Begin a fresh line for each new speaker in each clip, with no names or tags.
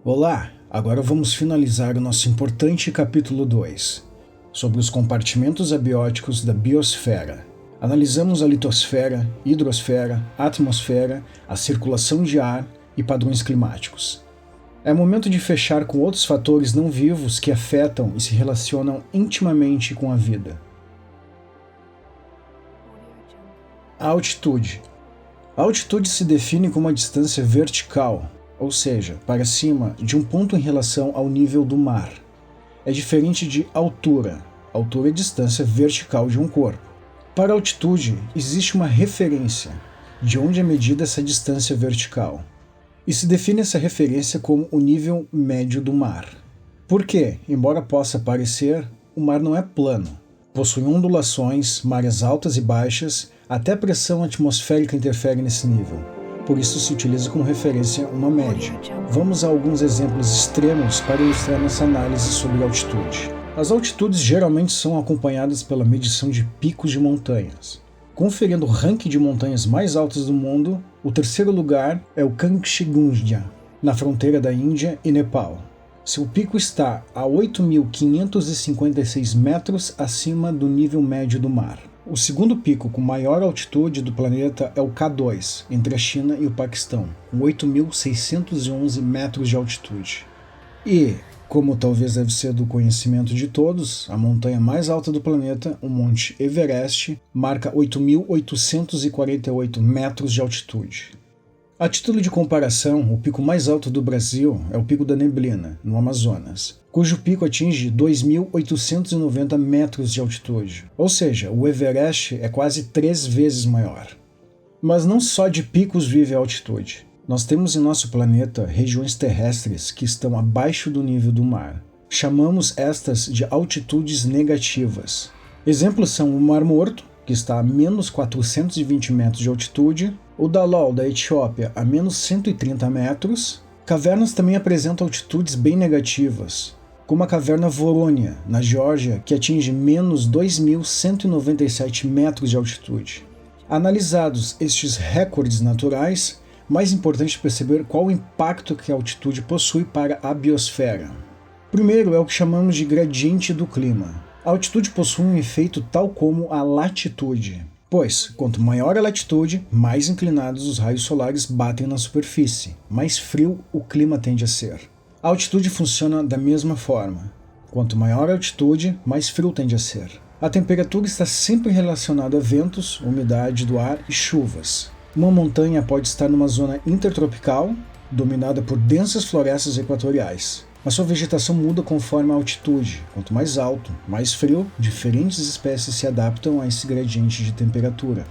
Olá, agora vamos finalizar o nosso importante capítulo 2, sobre os compartimentos abióticos da biosfera. Analisamos a litosfera, hidrosfera, atmosfera, a circulação de ar e padrões climáticos. É momento de fechar com outros fatores não vivos que afetam e se relacionam intimamente com a vida. A altitude. A altitude se define como a distância vertical, ou seja, para cima de um ponto em relação ao nível do mar. É diferente de altura. Altura é a distância vertical de um corpo. Para a altitude, existe uma referência de onde é medida essa distância vertical. E se define essa referência como o nível médio do mar. Porque, embora possa parecer, o mar não é plano. Possui ondulações, marés altas e baixas, até a pressão atmosférica interfere nesse nível. Por isso se utiliza como referência uma média. Vamos a alguns exemplos extremos para ilustrar nossa análise sobre altitude. As altitudes geralmente são acompanhadas pela medição de picos de montanhas. Conferindo o ranking de montanhas mais altas do mundo, o terceiro lugar é o Kangchenjunga, na fronteira da Índia e Nepal. Seu pico está a 8.556 metros acima do nível médio do mar. O segundo pico com maior altitude do planeta é o K2, entre a China e o Paquistão, com 8.611 metros de altitude. E, como talvez deve ser do conhecimento de todos, a montanha mais alta do planeta, o Monte Everest, marca 8.848 metros de altitude. A título de comparação, o pico mais alto do Brasil é o Pico da Neblina, no Amazonas, cujo pico atinge 2.890 metros de altitude, ou seja, o Everest é quase 3 vezes maior. Mas não só de picos vive a altitude. Nós temos em nosso planeta regiões terrestres que estão abaixo do nível do mar. Chamamos estas de altitudes negativas. Exemplos são o Mar Morto, que está a menos 420 metros de altitude, o Dalol, da Etiópia, a menos 130 metros. Cavernas também apresentam altitudes bem negativas, como a caverna Vorônia, na Geórgia, que atinge menos 2.197 metros de altitude. Analisados estes recordes naturais, mais importante perceber qual o impacto que a altitude possui para a biosfera. Primeiro é o que chamamos de gradiente do clima. A altitude possui um efeito tal como a latitude, pois, quanto maior a latitude, mais inclinados os raios solares batem na superfície, mais frio o clima tende a ser. A altitude funciona da mesma forma. Quanto maior a altitude, mais frio tende a ser. A temperatura está sempre relacionada a ventos, umidade do ar e chuvas. Uma montanha pode estar numa zona intertropical, dominada por densas florestas equatoriais. Mas sua vegetação muda conforme a altitude. Quanto mais alto, mais frio, diferentes espécies se adaptam a esse gradiente de temperatura.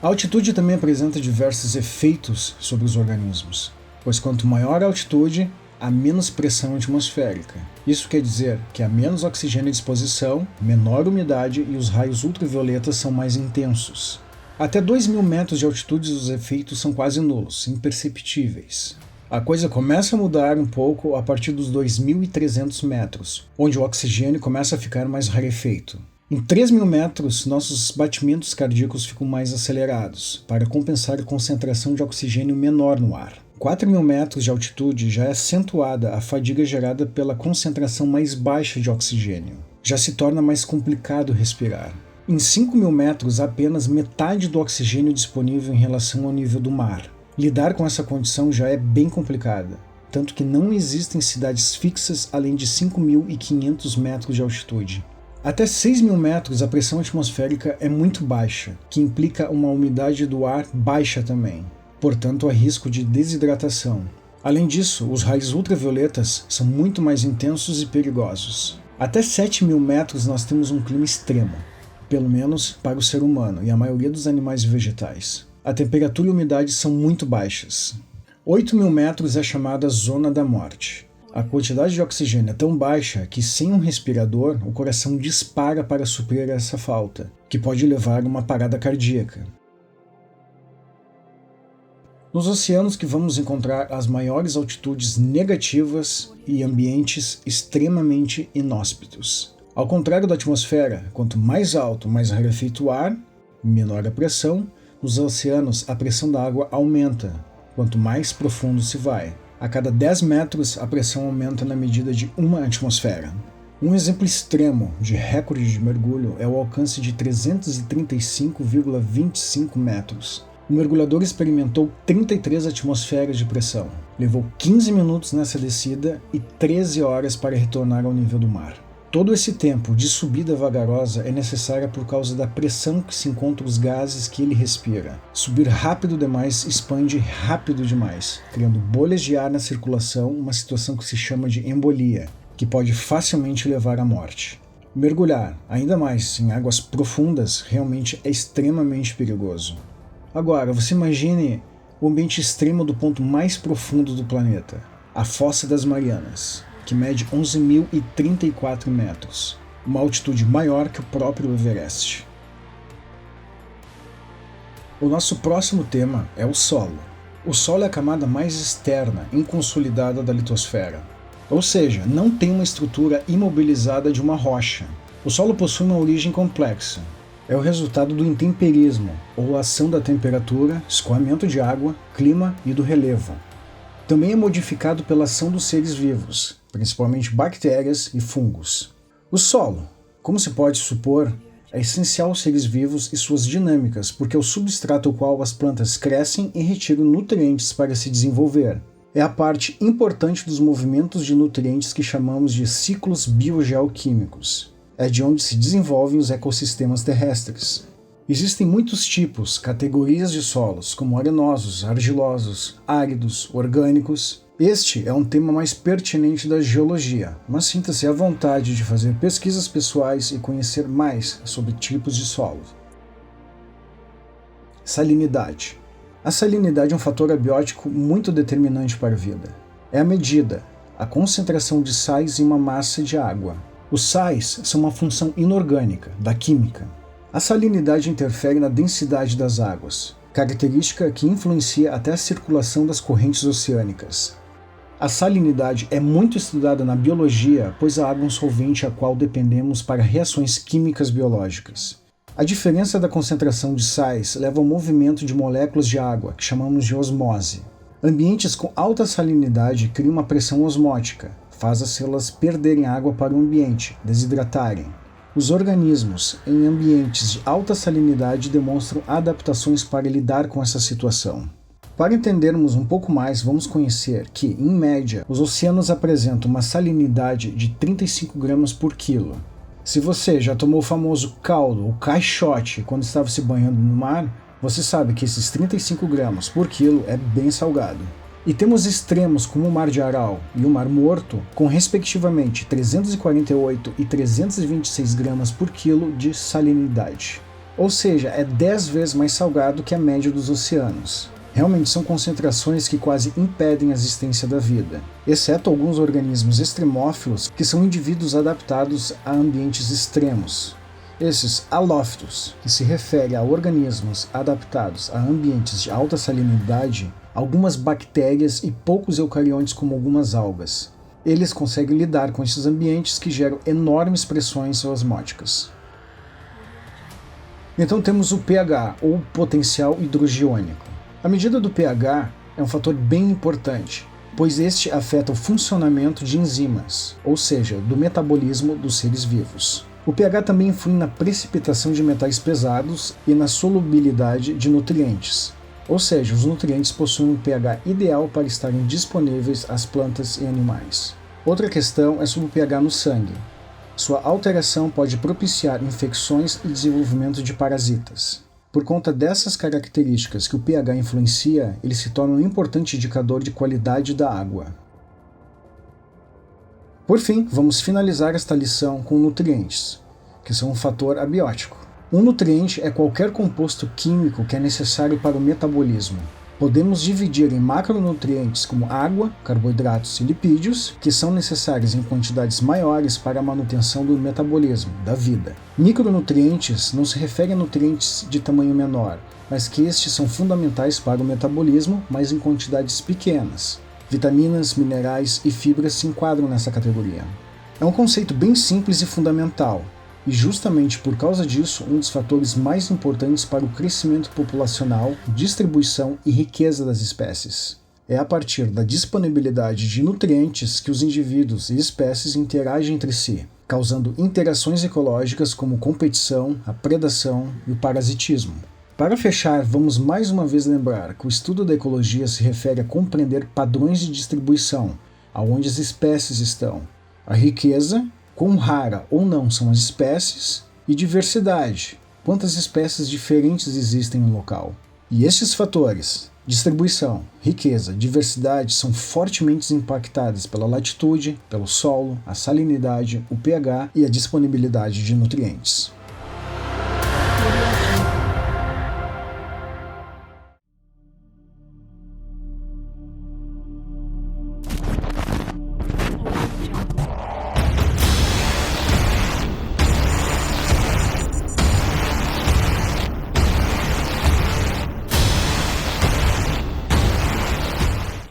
A altitude também apresenta diversos efeitos sobre os organismos, pois quanto maior a altitude, há menos pressão atmosférica. Isso quer dizer que há menos oxigênio à disposição, menor umidade e os raios ultravioletas são mais intensos. Até 2.000 metros de altitude os efeitos são quase nulos, imperceptíveis. A coisa começa a mudar um pouco a partir dos 2.300 metros, onde o oxigênio começa a ficar mais rarefeito. Em 3.000 metros, nossos batimentos cardíacos ficam mais acelerados, para compensar a concentração de oxigênio menor no ar. 4.000 metros de altitude já é acentuada a fadiga gerada pela concentração mais baixa de oxigênio. Já se torna mais complicado respirar. Em 5.000 metros, há apenas metade do oxigênio disponível em relação ao nível do mar. Lidar com essa condição já é bem complicada, tanto que não existem cidades fixas além de 5.500 metros de altitude. Até 6.000 metros a pressão atmosférica é muito baixa, que implica uma umidade do ar baixa também, portanto há risco de desidratação. Além disso, os raios ultravioletas são muito mais intensos e perigosos. Até 7.000 metros nós temos um clima extremo, pelo menos para o ser humano e a maioria dos animais e vegetais. A temperatura e a umidade são muito baixas. 8.000 metros é chamada zona da morte. A quantidade de oxigênio é tão baixa que sem um respirador o coração dispara para suprir essa falta, que pode levar a uma parada cardíaca. Nos oceanos que vamos encontrar as maiores altitudes negativas e ambientes extremamente inóspitos. Ao contrário da atmosfera, quanto mais alto, mais rarefeito o ar, menor a pressão. Nos oceanos, a pressão da água aumenta, quanto mais profundo se vai. A cada 10 metros, a pressão aumenta na medida de 1 atmosfera. Um exemplo extremo de recorde de mergulho é o alcance de 335,25 metros. O mergulhador experimentou 33 atmosferas de pressão. Levou 15 minutos nessa descida e 13 horas para retornar ao nível do mar. Todo esse tempo de subida vagarosa é necessária por causa da pressão que se encontra os gases que ele respira. Subir rápido demais expande rápido demais, criando bolhas de ar na circulação, uma situação que se chama de embolia, que pode facilmente levar à morte. Mergulhar, ainda mais em águas profundas, realmente é extremamente perigoso. Agora, você imagine o ambiente extremo do ponto mais profundo do planeta, a Fossa das Marianas, que mede 11.034 metros, uma altitude maior que o próprio Everest. O nosso próximo tema é o solo. O solo é a camada mais externa e consolidada da litosfera, ou seja, não tem uma estrutura imobilizada de uma rocha. O solo possui uma origem complexa. É o resultado do intemperismo, ou ação da temperatura, escoamento de água, clima e do relevo. Também é modificado pela ação dos seres vivos, principalmente bactérias e fungos. O solo, como se pode supor, é essencial aos seres vivos e suas dinâmicas, porque é o substrato ao qual as plantas crescem e retiram nutrientes para se desenvolver. É a parte importante dos movimentos de nutrientes que chamamos de ciclos biogeoquímicos. É de onde se desenvolvem os ecossistemas terrestres. Existem muitos tipos, categorias de solos, como arenosos, argilosos, áridos, orgânicos. Este é um tema mais pertinente da geologia, mas sinta-se à vontade de fazer pesquisas pessoais e conhecer mais sobre tipos de solo. Salinidade. A salinidade é um fator abiótico muito determinante para a vida. É a medida, a concentração de sais em uma massa de água. Os sais são uma função inorgânica, da química. A salinidade interfere na densidade das águas, característica que influencia até a circulação das correntes oceânicas. A salinidade é muito estudada na biologia, pois a água é um solvente a qual dependemos para reações químicas biológicas. A diferença da concentração de sais leva ao movimento de moléculas de água, que chamamos de osmose. Ambientes com alta salinidade criam uma pressão osmótica, faz as células perderem água para o ambiente, desidratarem. Os organismos em ambientes de alta salinidade demonstram adaptações para lidar com essa situação. Para entendermos um pouco mais, vamos conhecer que, em média, os oceanos apresentam uma salinidade de 35 gramas por quilo. Se você já tomou o famoso caldo ou caixote quando estava se banhando no mar, você sabe que esses 35 gramas por quilo é bem salgado. E temos extremos como o Mar de Aral e o Mar Morto, com respectivamente 348 e 326 gramas por quilo de salinidade. Ou seja, é 10 vezes mais salgado que a média dos oceanos. Realmente são concentrações que quase impedem a existência da vida, exceto alguns organismos extremófilos que são indivíduos adaptados a ambientes extremos. Esses halófitos, que se refere a organismos adaptados a ambientes de alta salinidade, algumas bactérias e poucos eucariontes como algumas algas. Eles conseguem lidar com esses ambientes que geram enormes pressões osmóticas. Então temos o pH, ou potencial hidrogiônico. A medida do pH é um fator bem importante, pois este afeta o funcionamento de enzimas, ou seja, do metabolismo dos seres vivos. O pH também influi na precipitação de metais pesados e na solubilidade de nutrientes, ou seja, os nutrientes possuem um pH ideal para estarem disponíveis às plantas e animais. Outra questão é sobre o pH no sangue. Sua alteração pode propiciar infecções e desenvolvimento de parasitas. Por conta dessas características que o pH influencia, ele se torna um importante indicador de qualidade da água. Por fim, vamos finalizar esta lição com nutrientes, que são um fator abiótico. Um nutriente é qualquer composto químico que é necessário para o metabolismo. Podemos dividir em macronutrientes como água, carboidratos e lipídios, que são necessários em quantidades maiores para a manutenção do metabolismo, da vida. Micronutrientes não se referem a nutrientes de tamanho menor, mas que estes são fundamentais para o metabolismo, mas em quantidades pequenas. Vitaminas, minerais e fibras se enquadram nessa categoria. É um conceito bem simples e fundamental, e justamente por causa disso, um dos fatores mais importantes para o crescimento populacional, distribuição e riqueza das espécies. É a partir da disponibilidade de nutrientes que os indivíduos e espécies interagem entre si, causando interações ecológicas como competição, a predação e o parasitismo. Para fechar, vamos mais uma vez lembrar que o estudo da ecologia se refere a compreender padrões de distribuição, aonde as espécies estão, a riqueza, quão rara ou não são as espécies, e diversidade, quantas espécies diferentes existem no local. E estes fatores, distribuição, riqueza, diversidade, são fortemente impactados pela latitude, pelo solo, a salinidade, o pH e a disponibilidade de nutrientes.